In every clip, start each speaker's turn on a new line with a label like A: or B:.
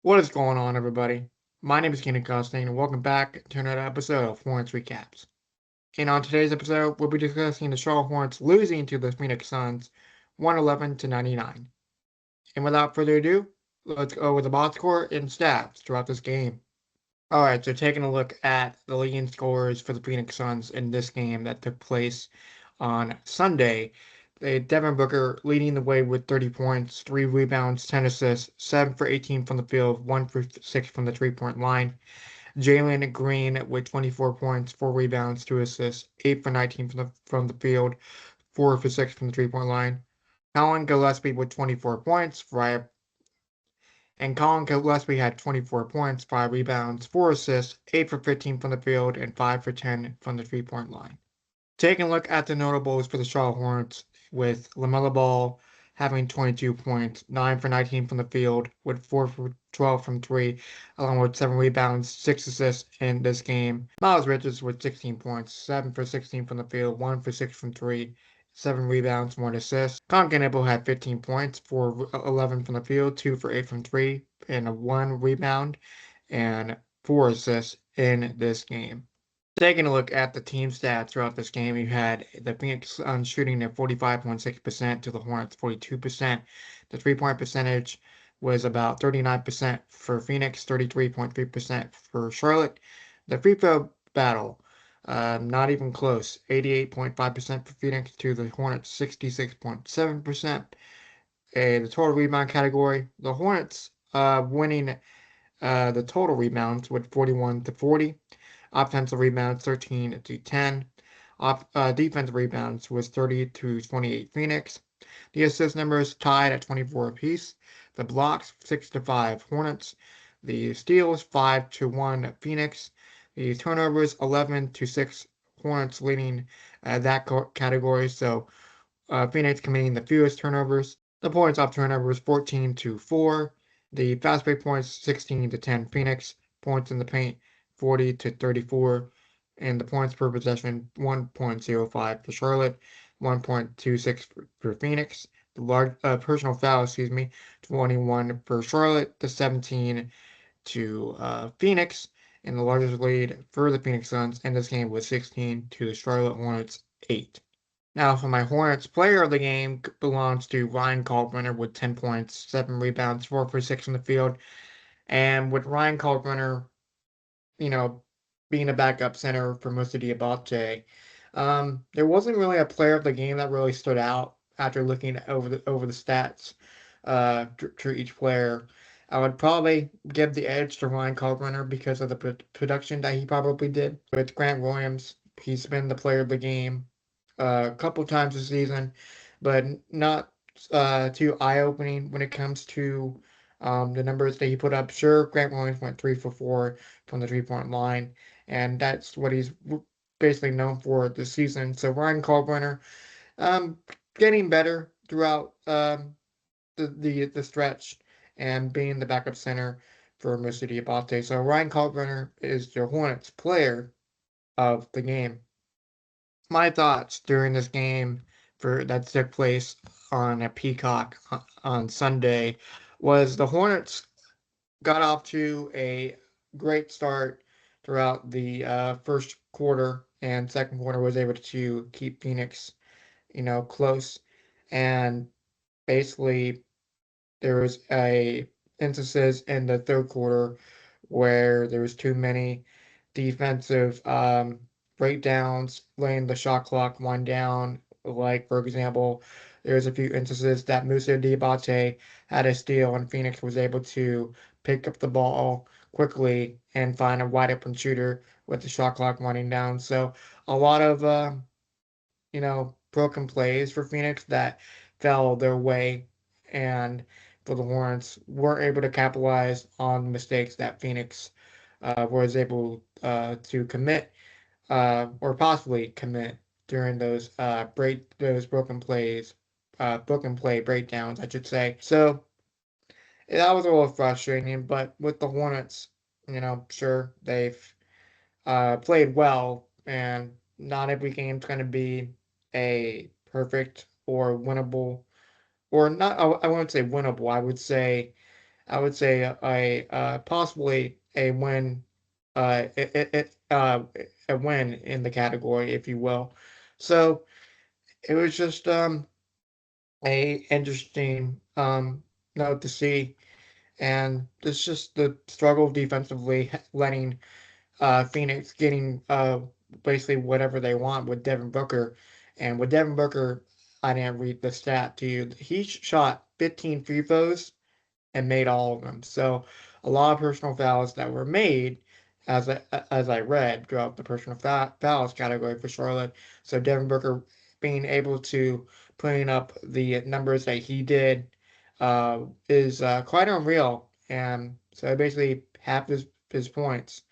A: What is going on, everybody? My name is Keenan Costain, and welcome back to another episode of Hornets Recaps. And on today's episode, we'll be discussing the Charlotte Hornets losing to the Phoenix Suns 111 to 99. And without further ado, let's go over the box score and stats throughout this game. Alright, so taking a look at the leading scores for the Phoenix Suns in this game that took place on Sunday. Devin Booker leading the way with 30 points, 3 rebounds, 10 assists, 7 for 18 from the field, 1 for 6 from the 3-point line. Jalen Green with 24 points, 4 rebounds, 2 assists, 8 for 19 from the field, 4 for 6 from the 3-point line. Colin Gillespie with 24 points, Colin Gillespie had 24 points, 5 rebounds, 4 assists, 8 for 15 from the field, and 5 for 10 from the 3-point line. Taking a look at the notables for the Charlotte Hornets, with LaMelo Ball having 22 points, 9 for 19 from the field, with 4 for 12 from 3, along with 7 rebounds, 6 assists in this game. Miles Bridges with 16 points, 7 for 16 from the field, 1 for 6 from 3, 7 rebounds, 1 assist. Concanable had 15 points, 4 11 from the field, 2 for 8 from 3, and a 1 rebound and 4 assists in this game. Taking a look at the team stats throughout this game, you had the Phoenix Suns shooting at 45.6% to the Hornets 42%. The three-point percentage was about 39% for Phoenix, 33.3% for Charlotte. The free throw battle, not even close, 88.5% for Phoenix to the Hornets 66.7%. The total rebound category, the Hornets winning the total rebounds with 41 to 40. Offensive rebounds 13 to 10. Defensive rebounds was 30 to 28 Phoenix. The assist numbers tied at 24 apiece. The blocks 6 to 5 Hornets. The steals 5 to 1 Phoenix. The turnovers 11 to 6 Hornets leading that category. So Phoenix committing the fewest turnovers. The points off turnovers 14 to 4. The fast break points 16 to 10 Phoenix. Points in the paint 40 to 34, and the points per possession 1.05 for Charlotte, 1.26 for Phoenix. The large personal foul, 21 for Charlotte to 17 to Phoenix, and the largest lead for the Phoenix Suns in this game was 16 to the Charlotte Hornets 8. Now, for my Hornets, player of the game belongs to Ryan Kalkbrenner with 10 points, 7 rebounds, 4 for 6 in the field. And with Ryan Kalkbrenner, you know, being a backup center for Moussa Diabate, there wasn't really a player of the game that really stood out after looking over the stats to each player. I would probably give the edge to Ryan Kalkbrenner because of the production that he probably did. With Grant Williams, he's been the player of the game a couple times this season, but not too eye-opening when it comes to the numbers that he put up. Sure, Grant Williams went 3 for 4 from the 3-point line, and that's what he's basically known for this season. So Ryan Kalkbrenner, um, getting better throughout the stretch and being the backup center for Moussa Diabate. So Ryan Kalkbrenner is your Hornets player of the game. My thoughts during this game that took place on a Peacock on Sunday was the Hornets got off to a great start throughout the first quarter, and second quarter was able to keep Phoenix, close. And basically, there was a instances in the third quarter where there was too many defensive breakdowns, laying the shot clock one down. Like, for example, there's a few instances that Moussa Diabate had a steal and Phoenix was able to pick up the ball quickly and find a wide open shooter with the shot clock winding down. So a lot of broken plays for Phoenix that fell their way, and for the Hornets weren't able to capitalize on the mistakes that Phoenix was able to commit or possibly commit during those broken play breakdowns, I should say. So that was a little frustrating, but with the Hornets, sure they've played well, and not every game's going to be a perfect or winnable, or not. I won't say winnable. I would say I would say possibly a win, a win in the category, if you will. So it was just a interesting note to see, and it's just the struggle defensively, letting Phoenix getting basically whatever they want with Devin Booker. And with Devin Booker, I didn't read the stat to you. He shot 15 free throws and made all of them. So a lot of personal fouls that were made, as I read throughout the personal fouls category for Charlotte. So Devin Booker being able to putting up the numbers that he did is quite unreal. And so basically half his points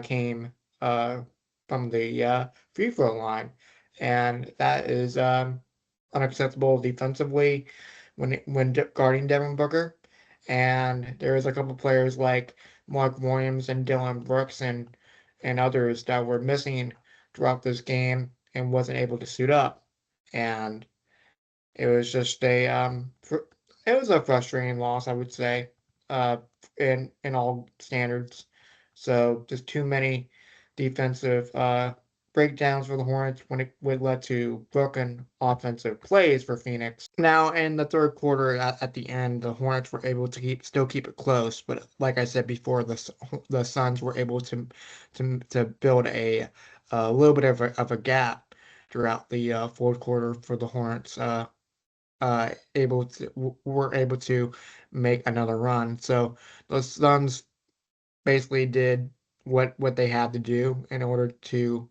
A: came from the free throw line, and that is unacceptable defensively when guarding Devin Booker. And there's a couple players like Mark Williams and Dylan Brooks and others that were missing throughout this game and wasn't able to suit up. And it was just it was a frustrating loss, I would say, uh, in all standards. So just too many defensive breakdowns for the Hornets when it would lead to broken offensive plays for Phoenix. Now in the third quarter, at the end, the Hornets were able to still keep it close, but like I said before, the Suns were able to build a little bit of a gap throughout the fourth quarter for the Hornets. Were able to make another run. So the Suns basically did what they had to do in order to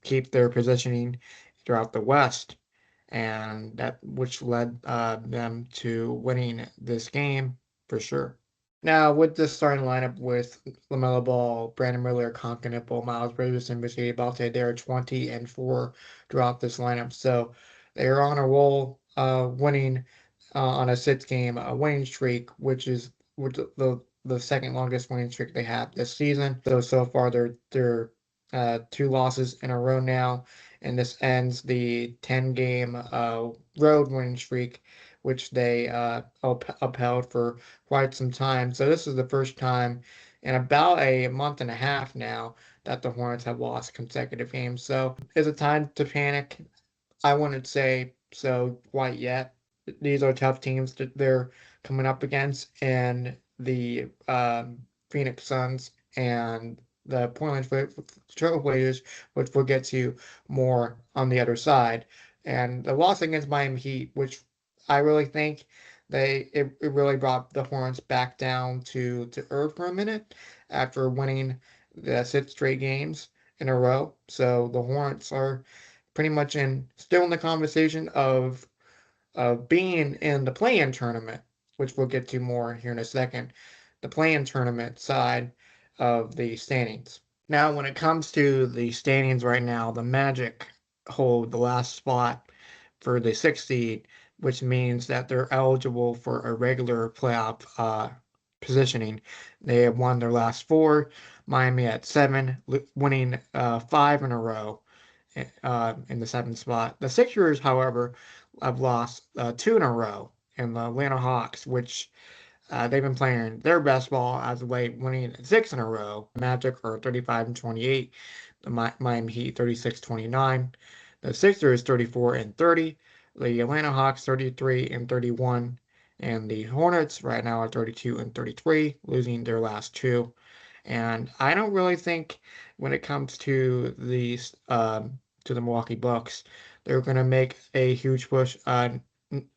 A: keep their positioning throughout the West, and that which led them to winning this game for sure. Now, with this starting lineup with LaMelo Ball, Brandon Miller, Concanipple, Miles Bridges, and Bashidi Balte, they are 20-4 throughout this lineup. So they are on a roll, winning on a six-game winning streak, which the second longest winning streak they have this season. So far they're two losses in a row now, and this ends the 10-game road winning streak, which they upheld for quite some time. So this is the first time in about a month and a half now that the Hornets have lost consecutive games. So is it time to panic? I wouldn't say so quite yet. These are tough teams that they're coming up against, and the Phoenix Suns and the Portland Trail Blazers, which we'll get to more on the other side. And the loss against Miami Heat, which I really think it really brought the Hornets back down to earth for a minute after winning the six straight games in a row. So the Hornets are pretty much still in the conversation of being in the play-in tournament, which we'll get to more here in a second, the play-in tournament side of the standings. Now, when it comes to the standings right now, the Magic hold the last spot for the sixth seed, which means that they're eligible for a regular playoff positioning. They have won their last four. Miami at seven, winning five in a row in the seventh spot. The Sixers, however, have lost two in a row, and the Atlanta Hawks, which they've been playing their best ball as of late, winning six in a row. Magic are 35-28, the Miami Heat 36-29, the Sixers 34-30, the Atlanta Hawks 33-31, and the Hornets right now are 32-33, losing their last two. And I don't really think when it comes to the Milwaukee Bucks, they're going to make a huge push.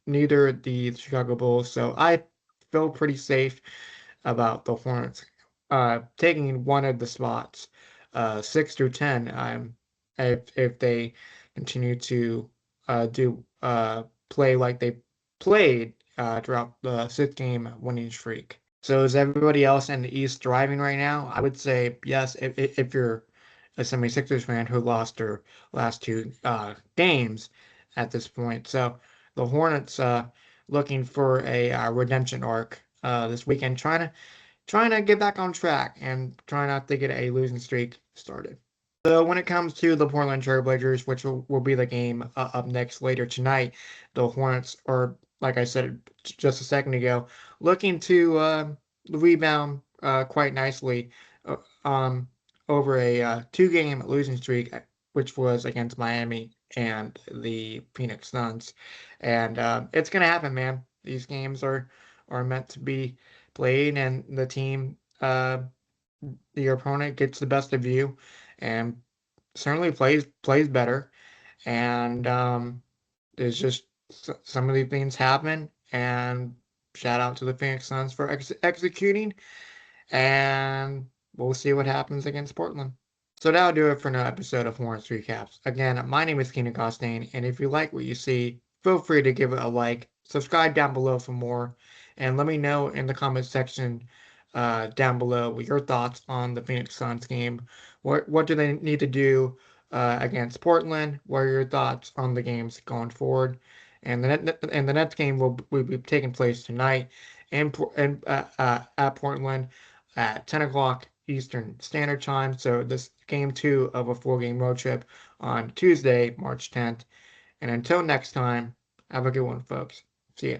A: Neither the Chicago Bulls, so I feel pretty safe about the Hornets taking one of the spots, 6 through 10. If they continue to do play like they played throughout the six-game winning streak. So is everybody else in the East thriving right now? I would say yes. If you're a 76ers fan who lost their last two games at this point, so the Hornets looking for a redemption arc this weekend, trying to get back on track and trying not to get a losing streak started. So when it comes to the Portland Trail Blazers, which will be the game up next later tonight, the Hornets are, like I said just a second ago, looking to rebound quite nicely uh, um, over a two-game losing streak, which was against Miami and the Phoenix Suns. And it's gonna happen, man. These games are meant to be played, and the team, your opponent gets the best of you, and certainly plays better. And there's just some of these things happen, and shout out to the Phoenix Suns for executing, and we'll see what happens against Portland. So that'll do it for another episode of Hornets Recaps. Again, my name is Keenan Costain, and if you like what you see, feel free to give it a like, subscribe down below for more, and let me know in the comment section down below what your thoughts on the Phoenix Suns game. What do they need to do against Portland? What are your thoughts on the games going forward? And the next game will be taking place tonight at Portland at 10 o'clock Eastern Standard Time. So this game two of a four-game road trip on Tuesday, March 10th. And until next time, have a good one, folks. See ya.